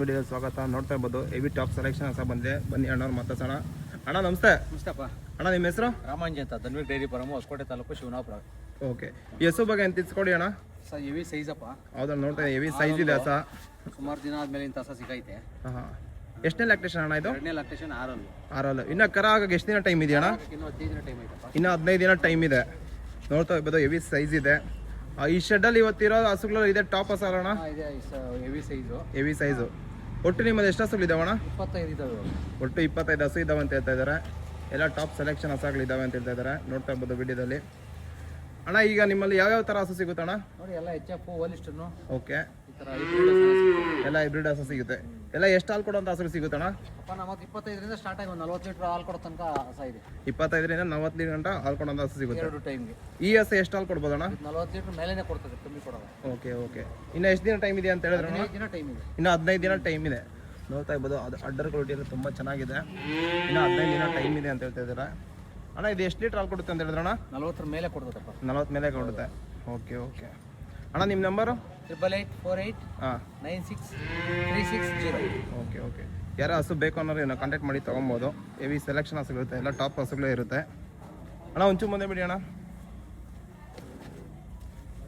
Video ಸ್ವಾಗತ. ನೋಡ್ತಾ ಇರ್ಬೋದು ಹೆವಿ ಟಾಪ್ ಸೆಲೆಕ್ಷನ್ ಹೊಸ ಬಂದಿದೆ. ಬನ್ನಿ ಅಣ್ಣವ್ರು ಮಾತಾಡ್ಸೋಣ. ಅಣ್ಣ ನಮಸ್ತೆ. ಮುಸ್ತಫಾ. ಅಣ್ಣ ನಿಮ್ಮ ಹೆಸರು? ರಾಮಾಂಜಿ ಅಂತ, Dhanveer dairy farm, Hosakote taluk, Shivanapura. Okay, ಈ ಹಸು ಬಗ್ಗೆ ಅಂತ ತಿಳ್ಸ್ಕೊಡಿ ಅಣ್ಣ. ಸರ್ ಹೆವಿ ಸೈಜಪ್ಪ. ಹೌದಾ, ನೋಡ್ತಾ ಹೆವಿ ಸೈಜ್ ಇದೆ ಹಸ. ಸುಮಾರು ದಿನ ಆದ್ಮೇಲೆ ಇಂಥ ಹಸ ಸಿಗೈತೆ. ಹಾಂ, ಎಷ್ಟನೇ ಲ್ಯಾಕ್ಟೇಷನ್ ಅಣ್ಣ ಇದು? 2ನೇ ಲ್ಯಾಕ್ಟೇಷನ್ 6 6. ಇನ್ನು ಕರ ಆಗಕ್ಕೆ ಎಷ್ಟು ದಿನ ಟೈಮ್ ಇದೆಯಣ್ಣ? ಇನ್ನು 15 ದಿನ ಟೈಮ್ ಐತಪ್ಪ. ಇನ್ನು 15 ದಿನ ಟೈಮ್ ಇದೆ. ನೋಡ್ತಾ ಇರ್ಬೋದು ಹೆವಿ ಸೈಜ್ ಇದೆ. ಈ ಶೆಡ್ಡಲ್ಲಿ ಇವತ್ತಿರೋ ಹಸುಗಳು ಇದೆ ಟಾಪ್ ಹಸ ಅಣ್ಣ? ಇದೆ ಹೆವಿ ಸೈಜು. Heavy size. ಒಟ್ಟು ನಿಮ್ಮದು ಎಷ್ಟು ಹಸುಗಳು ಇದಾವಣ್ಣ? 25 ಇದಾವೆ. ಒಟ್ಟು 25 ಹಸು ಇದಾವೆ ಅಂತ ಹೇಳ್ತಾ ಇದ್ದಾರೆ. ಎಲ್ಲ ಟಾಪ್ ಸೆಲೆಕ್ಷನ್ ಹಸುಗಳಿದ್ದಾವೆ ಅಂತ ಹೇಳ್ತಾ ಇದ್ದಾರೆ. ನೋಡ್ತಾ ಇರ್ಬೋದು ವಿಡಿಯೋದಲ್ಲಿ. ಅಣ್ಣ ಈಗ ನಿಮ್ಮಲ್ಲಿ ಯಾವ್ಯಾವ ಥರ ಹಸು ಸಿಗುತ್ತಣ್ಣ? ನೋಡಿ, ಎಲ್ಲ HF ಹೋಲಿಸ್ಟನ್ನು. ಓಕೆ, ಈ ಥರ ಹೈಬ್ರಿಡ್ ಎಲ್ಲ ಹೈಬ್ರಿಡ್ ಹಸು ಸಿಗುತ್ತೆ. ಎಲ್ಲ ಎಷ್ಟು ಹಾಲು ಕೊಡುವಂಥ ಹಸು ಸಿಗುತ್ತಣ್ಣ? ಅಪ್ಪ ನಮ್ಮದು 25ರಿಂದ ಸ್ಟಾರ್ಟ್ ಆಗಿ ಒಂದು 40 ಲೀಟ್ರ್ ಹಾಲು ಕೊಡೋ ತನಕ ಹಸ ಇದೆ. 25ರಿಂದ 40 ಲೀಟರ್ ಗಂಟ ಹಾಲು ಕೊಡುವಂಥ ಹಸು ಸಿಗುತ್ತೆ. 2 ಟೈಮ್ಗೆ. ಈ ಹಸು ಎಷ್ಟು ಹಾಲು ಕೊಡ್ಬೋದಣ್ಣ? 40 ಲೀಟ್ರ್ ಮೇಲೇನೆ ಕೊಡ್ತದೆ, ಕಮ್ಮಿ ಕೊಡೋಲ್ಲ. Okay okay. ಇನ್ನು ಎಷ್ಟು ದಿನ ಟೈಮ್ ಇದೆ ಅಂತ ಹೇಳಿದ್ರೆ? 15 ದಿನ ಟೈಮ್ ಇದೆ. ಇನ್ನು 15 ದಿನ ಟೈಮ್ ಇದೆ. ನೋಡ್ತಾ ಇರ್ಬೋದು, ಅದು ಅಡ್ಡರ್ ಕ್ವಾಲಿಟಿ ಎಲ್ಲ ತುಂಬ ಚೆನ್ನಾಗಿದೆ. ಇನ್ನು 15 ದಿನ ಟೈಮ್ ಇದೆ ಅಂತ ಹೇಳ್ತಾ ಇದ್ದಾರೆ. ಅಣ್ಣ ಇದು ಎಷ್ಟು ಲೀಟ್ರ್ ಹಾಲು ಕೊಡುತ್ತೆ ಅಂತ ಹೇಳಿದ್ರಣ್ಣ? 40 ಮೇಲೆ ಕೊಡ್ತದಪ್ಪ. 40 ಮೇಲೆ ಕೊಡುತ್ತೆ. ಓಕೆ ಓಕೆ ಅಣ್ಣ, ನಿಮ್ಮ ನಂಬರು? 8848 ಹಾಂ 96 360. Okay okay. ಯಾರೋ ಹಸು ಬೇಕು ಅನ್ನೋರು ಏನೋ ಕಾಂಟ್ಯಾಕ್ಟ್ ಮಾಡಿ ತೊಗೊಬೋದು. ಹೆವಿ ಸೆಲೆಕ್ಷನ್ ಹಸುಗಳಿರುತ್ತೆ, ಎಲ್ಲ ಟಾಪ್ ಹಸುಗಳೇ ಇರುತ್ತೆ. ಅಣ್ಣ ಒಂಚೂರು ಮುಂದೆ ಬಿಡಿ ಅಣ್ಣ.